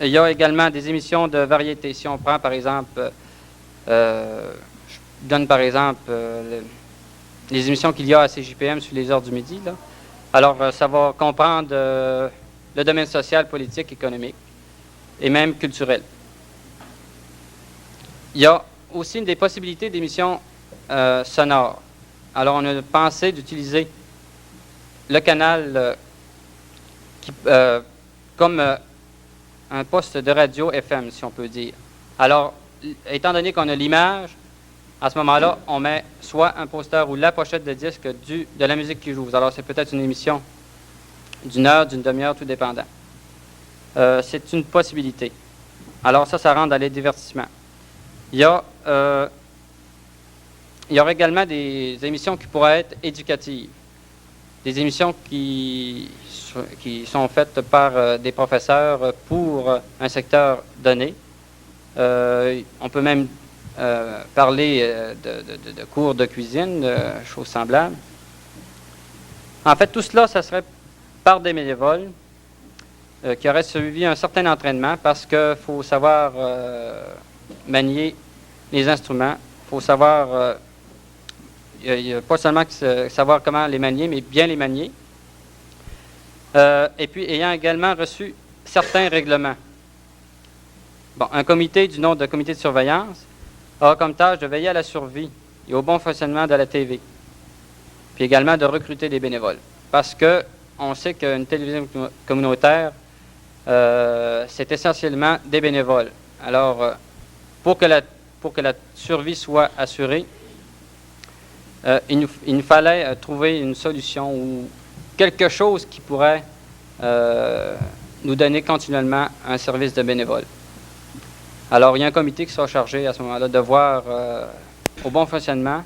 Il y a également des émissions de variété. Si on prend par exemple, je donne par exemple les émissions qu'il y a à CJPM sur les heures du midi, là. Alors ça va comprendre le domaine social, politique, économique et même culturel. Il y a aussi des possibilités d'émissions sonores. Alors, on a pensé d'utiliser le canal comme un poste de radio FM, si on peut dire. Alors, étant donné qu'on a l'image, à ce moment-là, on met soit un poster ou la pochette de disque de la musique qui joue. Alors, c'est peut-être une émission d'une heure, d'une demi-heure, tout dépendant. C'est une possibilité. Alors, ça rentre dans les divertissements. Il y aura également des émissions qui pourraient être éducatives. Des émissions qui sont faites par des professeurs pour un secteur donné. On peut même parler de cours de cuisine, choses semblables. En fait, tout cela, ça serait par des bénévoles qui auraient suivi un certain entraînement parce qu'il faut savoir manier les instruments. Il faut savoir, pas seulement savoir comment les manier, mais bien les manier. Et puis, ayant également reçu certains règlements. Bon, un comité du nom de comité de surveillance a comme tâche de veiller à la survie et au bon fonctionnement de la TV, puis également de recruter des bénévoles. Parce qu'on sait qu'une télévision communautaire, c'est essentiellement des bénévoles. Alors, pour que la survie soit assurée, il nous fallait trouver une solution ou quelque chose qui pourrait nous donner continuellement un service de bénévoles. Alors, il y a un comité qui sera chargé à ce moment-là de voir au bon fonctionnement.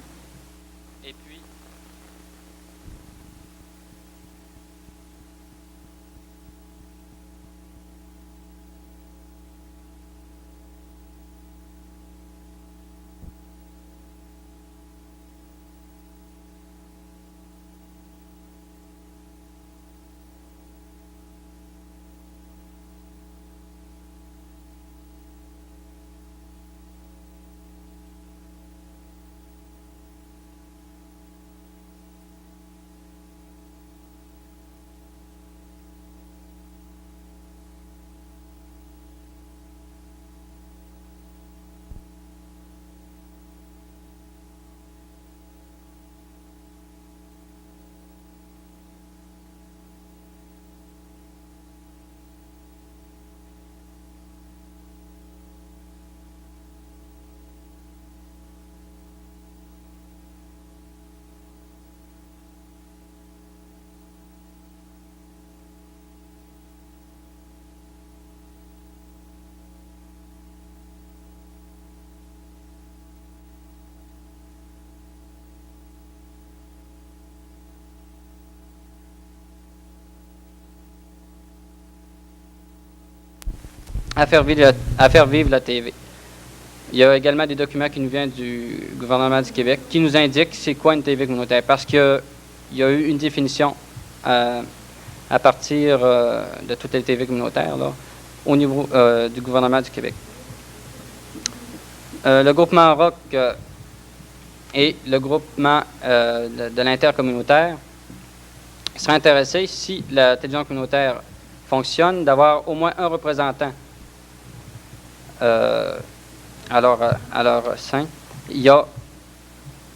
Et puis, à faire vivre la TV. Il y a également des documents qui nous viennent du gouvernement du Québec qui nous indiquent c'est quoi une TV communautaire, parce qu'il y a eu une définition à partir de toutes les TV communautaires là, au niveau du gouvernement du Québec. Le groupement ROC et le groupement de l'intercommunautaire seraient intéressés, si la télévision communautaire fonctionne, d'avoir au moins un représentant à leur sein. Il y a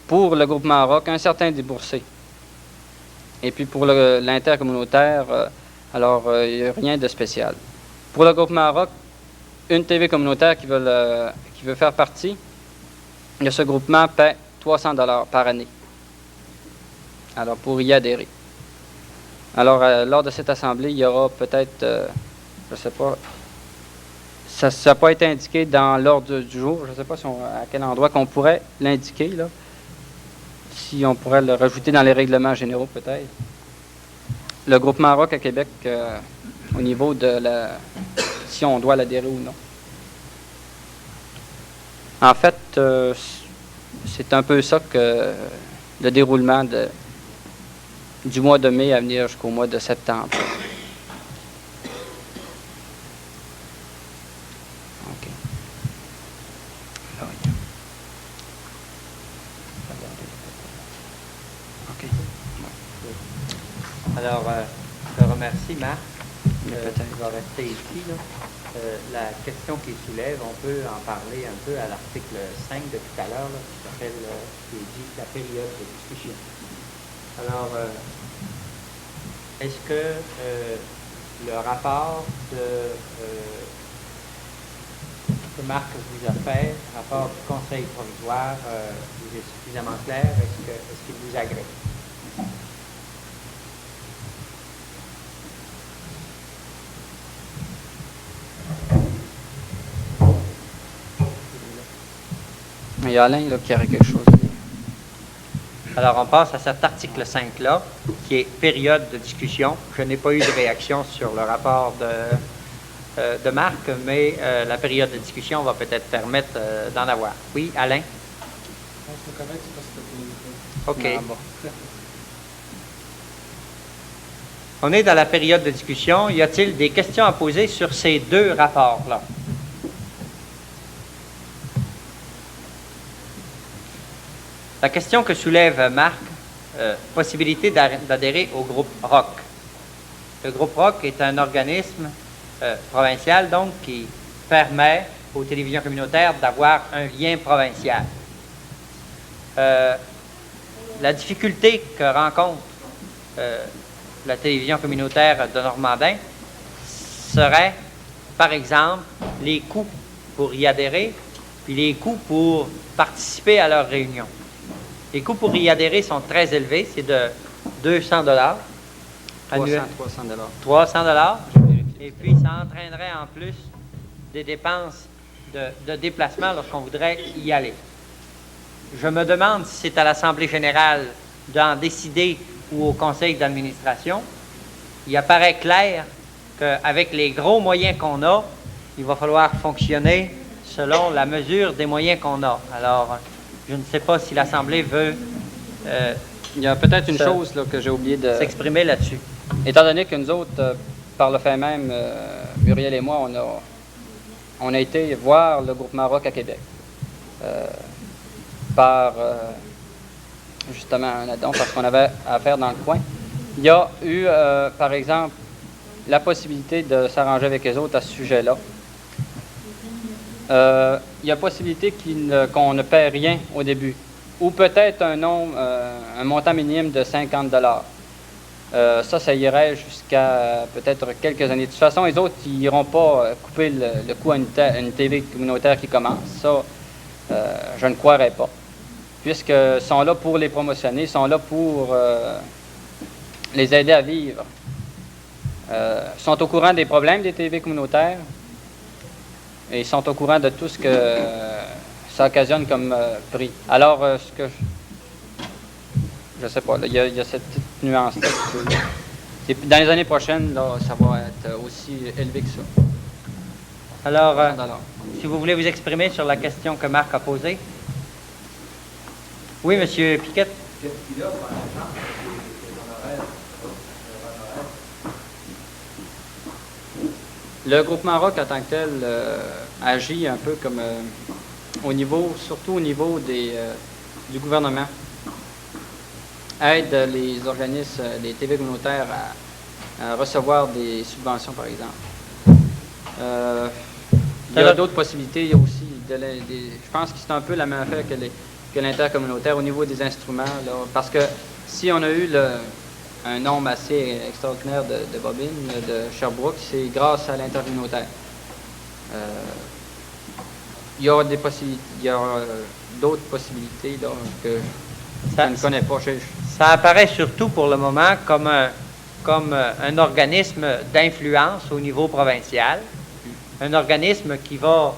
pour le groupement ROC un certain déboursé. Et puis pour l'intercommunautaire, il n'y a rien de spécial. Pour le groupement ROC, une TV communautaire qui veut faire partie de ce groupement paie 300 $ par année. Alors, pour y adhérer. Alors, lors de cette assemblée, il y aura peut-être, je ne sais pas, ça n'a pas été indiqué dans l'ordre du jour. Je ne sais pas à quel endroit qu'on pourrait l'indiquer, là. Si on pourrait le rajouter dans les règlements généraux, peut-être. Le groupement ROC à Québec, au niveau de si on doit l'adhérer ou non. En fait, c'est un peu ça que le déroulement du mois de mai à venir jusqu'au mois de septembre. OK. OK. Alors, je te remercie, Marc. Je vais rester ici, là. La question qu'il soulève, on peut en parler un peu à l'article 5 de tout à l'heure, qui dit la période de discussion. Alors, est-ce que le rapport que Marc vous a fait, le rapport du Conseil provisoire, vous est suffisamment clair? Est-ce qu'il vous agrée? Il y a Alain là, qui aurait quelque chose à dire. Alors, on passe à cet article-5-là, qui est période de discussion. Je n'ai pas eu de réaction sur le rapport de Marc, mais la période de discussion va peut-être permettre d'en avoir. Oui, Alain? OK. On est dans la période de discussion. Y a-t-il des questions à poser sur ces deux rapports-là? La question que soulève Marc, possibilité d'adhérer au groupe ROC. Le groupe ROC est un organisme provincial, donc, qui permet aux télévisions communautaires d'avoir un lien provincial. La difficulté que rencontre la télévision communautaire de Normandin serait, par exemple, les coûts pour y adhérer, puis les coûts pour participer à leurs réunions. Les coûts pour y adhérer sont très élevés, c'est de 200 $ annuels. 300 $. Et puis, ça entraînerait en plus des dépenses de déplacement lorsqu'on voudrait y aller. Je me demande si c'est à l'Assemblée générale d'en décider ou au conseil d'administration. Il apparaît clair qu'avec les gros moyens qu'on a, il va falloir fonctionner selon la mesure des moyens qu'on a. Alors, je ne sais pas si l'Assemblée veut il y a peut-être une chose là, que j'ai oublié de s'exprimer là-dessus. Étant donné que nous autres, par le fait même, Muriel et moi, on a été voir le groupement ROC à Québec par justement un addon, parce qu'on avait affaire dans le coin. Il y a eu, par exemple, la possibilité de s'arranger avec les autres à ce sujet-là. Il y a possibilité qu'on ne paie rien au début, ou peut-être un montant minimum de 50 $. Ça irait jusqu'à peut-être quelques années. De toute façon, les autres, ils n'iront pas couper le coût à une TV communautaire qui commence. Ça, je ne croirais pas. Puisqu'ils sont là pour les promotionner, ils sont là pour les aider à vivre. Ils sont au courant des problèmes des TV communautaires. Et ils sont au courant de tout ce que ça occasionne comme prix. Alors, je sais pas, il y a cette petite nuance-là. Dans les années prochaines, là, ça va être aussi élevé que ça. Alors, 100 $. si vous voulez vous exprimer sur la question que Marc a posée. Oui, M. Piquet. Qu'est-ce qu'il y a par la charte des honoraires? Le groupement ROC en tant que tel agit un peu comme surtout au niveau du gouvernement. Aide les organismes, les TV communautaires à recevoir des subventions, par exemple. Il y a d'autres possibilités. Il y a aussi, je pense que c'est un peu la même affaire que l'intercommunautaire au niveau des instruments. Là, parce que si on a eu un nombre assez extraordinaire de bobines de Sherbrooke, c'est grâce à l'intercommunautaire. Il y aura des possibilités, il y aura d'autres possibilités là, que je ne connais pas. Ça apparaît surtout pour le moment comme un organisme d'influence au niveau provincial, un organisme qui va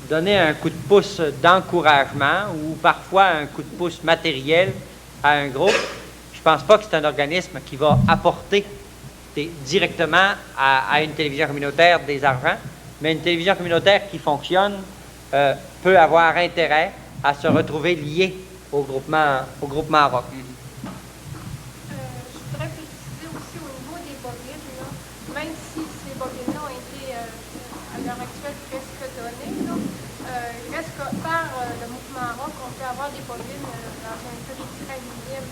donner un coup de pouce d'encouragement ou parfois un coup de pouce matériel à un groupe. Je ne pense pas que c'est un organisme qui va apporter directement à une télévision communautaire des argents, mais une télévision communautaire qui fonctionne peut avoir intérêt à se retrouver liée au groupement ROC. Je voudrais préciser aussi au niveau des bobines, là, même si ces bobines-là ont été à l'heure actuelle presque données, là, reste que par le mouvement ROC, on peut avoir des bobines dans un prix très minime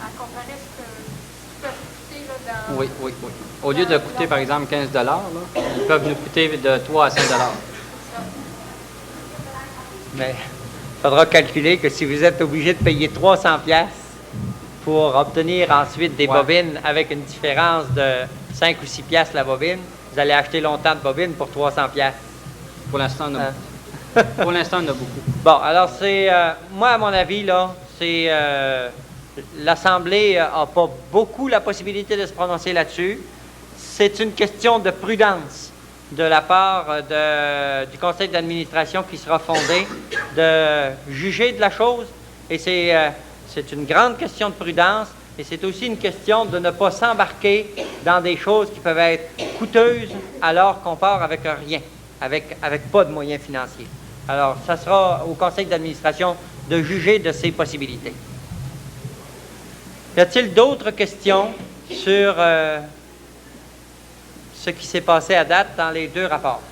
à comparer à ce qu'ils peuvent coûter là, dans... Oui. Au lieu de coûter, par exemple, 15 $, là, ils peuvent nous coûter de 3 à 5 $. Mais il faudra calculer que si vous êtes obligé de payer 300 pièces pour obtenir ensuite des bobines avec une différence de 5 ou 6 pièces la bobine, vous allez acheter longtemps de bobines pour 300 pièces. Pour l'instant, on a Pour l'instant, on a beaucoup. Bon, alors c'est... moi, à mon avis, là, c'est... l'Assemblée n'a pas beaucoup la possibilité de se prononcer là-dessus. C'est une question de prudence de la part du conseil d'administration qui sera fondé de juger de la chose. Et c'est une grande question de prudence et c'est aussi une question de ne pas s'embarquer dans des choses qui peuvent être coûteuses alors qu'on part avec rien, avec pas de moyens financiers. Alors, ça sera au conseil d'administration de juger de ces possibilités. Y a-t-il d'autres questions sur ce qui s'est passé à date dans les deux rapports?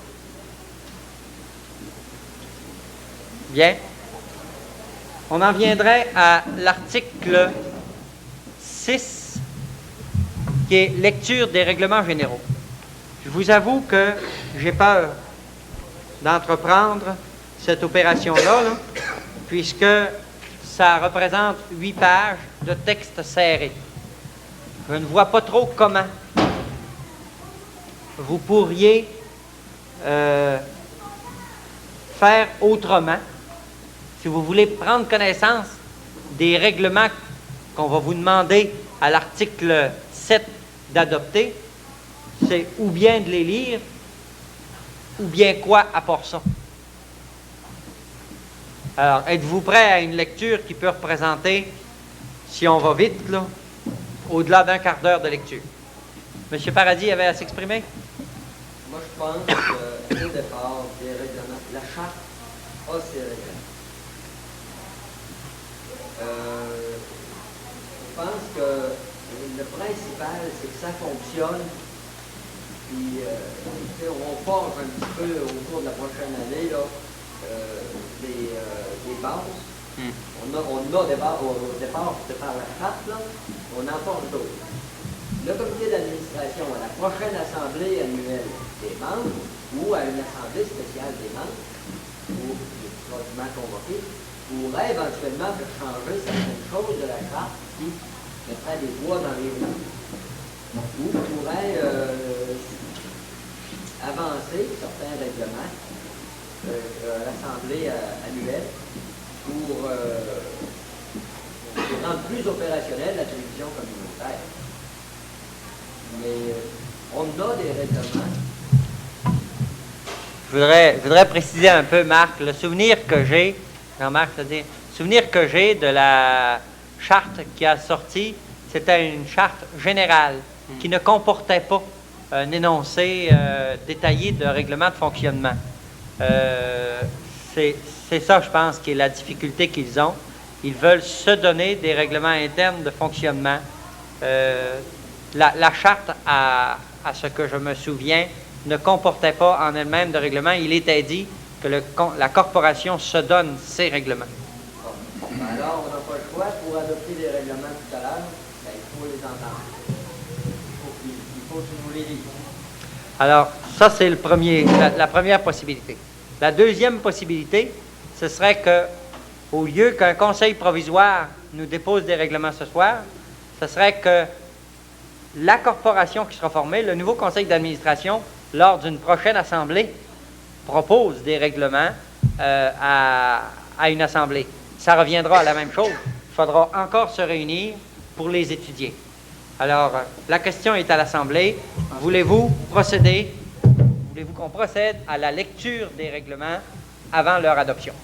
Bien. On en viendrait à l'article 6, qui est lecture des règlements généraux. Je vous avoue que j'ai peur d'entreprendre cette opération-là, puisque ça représente 8 pages de texte serré. Je ne vois pas trop comment vous pourriez faire autrement si vous voulez prendre connaissance des règlements qu'on va vous demander à l'article 7 d'adopter. C'est ou bien de les lire, ou bien quoi à part ça. Alors, êtes-vous prêt à une lecture qui peut représenter, si on va vite, là, au-delà d'un quart d'heure de lecture? M. Paradis avait à s'exprimer? Moi, je pense qu'au départ, des règlements, la charte a ses règlements. Je pense que le principal, c'est que ça fonctionne. Puis, on forge un petit peu au cours de la prochaine année là, des bases. On a des bases au départ, c'est par la charte, là, on en forge d'autres. Le comité d'administration, à la prochaine assemblée annuelle des membres, ou à une assemblée spéciale des membres, ou dûment convoqués, pourrait éventuellement faire changer certaines choses de la charte qui mettrait des voix dans les roues, ou pourrait avancer certains règlements à l'assemblée annuelle pour rendre plus opérationnelle la télévision communautaire. Mais on a des règlements. Je voudrais préciser un peu, Marc, le souvenir que j'ai, Jean-Marc, c'est-à-dire, le souvenir que j'ai de la charte qui a sorti, c'était une charte générale qui ne comportait pas un énoncé détaillé de règlement de fonctionnement. C'est ça, je pense, qui est la difficulté qu'ils ont. Ils veulent se donner des règlements internes de fonctionnement. La charte, à ce que je me souviens, ne comportait pas en elle-même de règlement. Il était dit que la corporation se donne ses règlements. Bon. Alors, on n'a pas le choix pour adopter des règlements tout à l'heure. Ben, il faut les entendre. Il faut qu'ils nous les lisent. Alors, ça, c'est la première possibilité. La deuxième possibilité, ce serait que, au lieu qu'un conseil provisoire nous dépose des règlements ce soir, ce serait que la corporation qui sera formée, le nouveau conseil d'administration, lors d'une prochaine assemblée, propose des règlements à une assemblée. Ça reviendra à la même chose. Il faudra encore se réunir pour les étudier. Alors, la question est à l'Assemblée. Voulez-vous qu'on procède à la lecture des règlements avant leur adoption?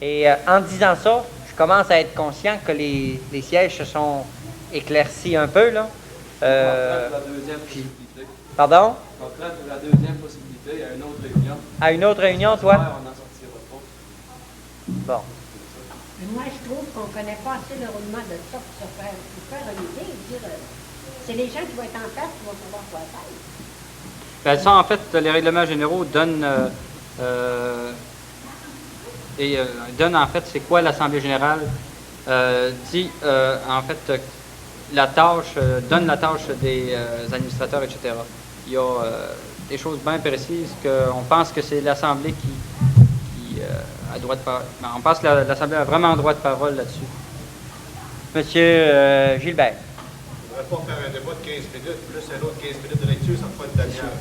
Et en disant ça, je commence à être conscient que les sièges se sont éclaircis un peu, là. La deuxième possibilité. Pardon? Concrète la deuxième possibilité à une autre réunion. À une autre réunion, toi? On n'en sortira pas. Bon. Moi, je trouve qu'on ne connaît pas assez le roulement de ça pour faire une idée et dire c'est les gens qui vont être en place qui vont savoir quoi faire. Ben, ça, en fait, les règlements généraux donnent donne en fait c'est quoi l'Assemblée générale, dit en fait la tâche, donne la tâche des administrateurs, etc. Il y a des choses bien précises qu'on pense que c'est l'Assemblée qui a droit de parole. On pense que l'Assemblée a vraiment droit de parole là-dessus. Monsieur Gilbert. On ne devrait pas faire un débat de 15 minutes, plus un autre 15 minutes de lecture, ça me fera une demi-heure.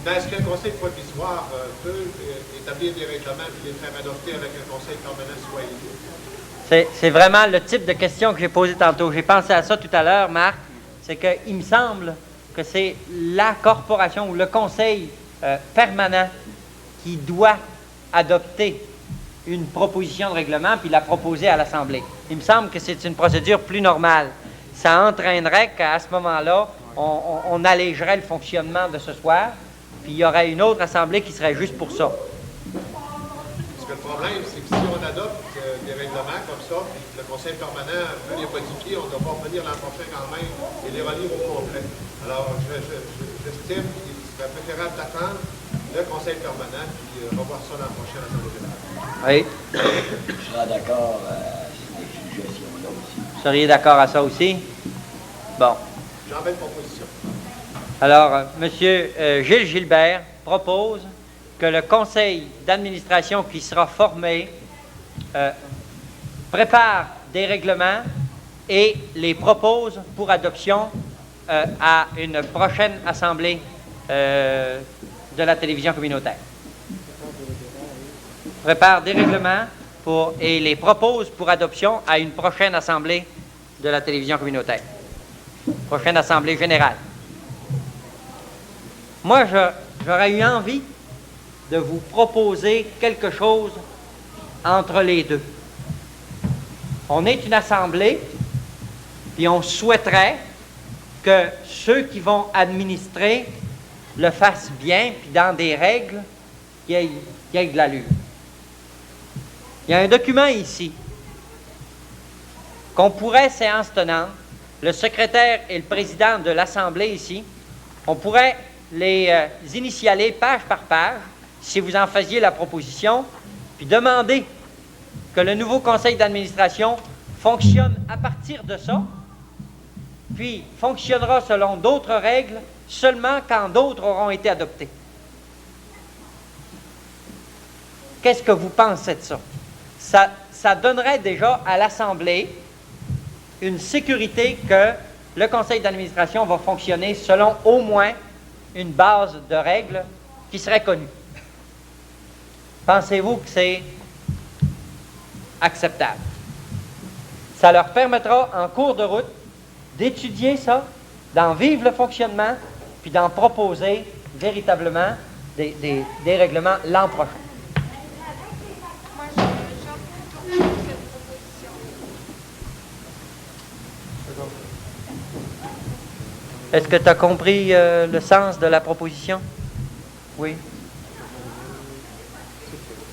Mais est-ce qu'un conseil provisoire peut établir des règlements et les faire adopter avec un conseil permanent soit élu? C'est vraiment le type de question que j'ai posé tantôt. J'ai pensé à ça tout à l'heure, Marc. C'est qu'il me semble que c'est la corporation ou le conseil permanent qui doit adopter une proposition de règlement puis la proposer à l'Assemblée. Il me semble que c'est une procédure plus normale. Ça entraînerait qu'à ce moment-là, on allégerait le fonctionnement de ce soir, puis il y aurait une autre Assemblée qui serait juste pour ça. Parce que le problème, c'est que si on adopte des règlements comme ça, puis que le conseil permanent veut les modifier, on doit pas revenir l'an prochain quand même et les relire au complet. Alors, j'estime qu'il serait préférable d'attendre le conseil permanent, puis revoir ça l'an prochain à l'Assemblée générale. Oui. Je serai d'accord à ces suggestions-là aussi. Vous seriez d'accord à ça aussi? Bon. J'en vais une proposition. Alors, M. Gilles Gilbert propose que le conseil d'administration qui sera formé prépare des règlements et les propose pour adoption à une prochaine assemblée de la télévision communautaire. Prépare des règlements et les propose pour adoption à une prochaine assemblée de la télévision communautaire. Prochaine assemblée générale. Moi, j'aurais eu envie de vous proposer quelque chose entre les deux. On est une assemblée, puis on souhaiterait que ceux qui vont administrer le fassent bien, puis dans des règles qui aient de l'allure. Il y a un document ici qu'on pourrait, séance tenante, le secrétaire et le président de l'Assemblée ici, on pourrait les initialer page par page, si vous en faisiez la proposition, puis demander que le nouveau conseil d'administration fonctionne à partir de ça, puis fonctionnera selon d'autres règles seulement quand d'autres auront été adoptées. Qu'est-ce que vous pensez de ça? Ça donnerait déjà à l'Assemblée une sécurité que le conseil d'administration va fonctionner selon au moins une base de règles qui serait connue. Pensez-vous que c'est acceptable? Ça leur permettra, en cours de route, d'étudier ça, d'en vivre le fonctionnement, puis d'en proposer véritablement des règlements l'an prochain. Moi, j'approuve cette proposition. Est-ce que tu as compris le sens de la proposition? Oui.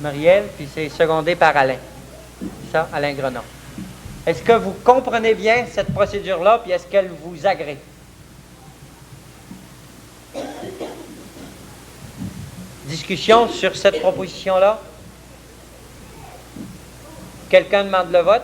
Marielle, puis c'est secondé par Alain. C'est ça, Alain Grenon. Est-ce que vous comprenez bien cette procédure-là, puis est-ce qu'elle vous agrée? Discussion sur cette proposition-là? Quelqu'un demande le vote?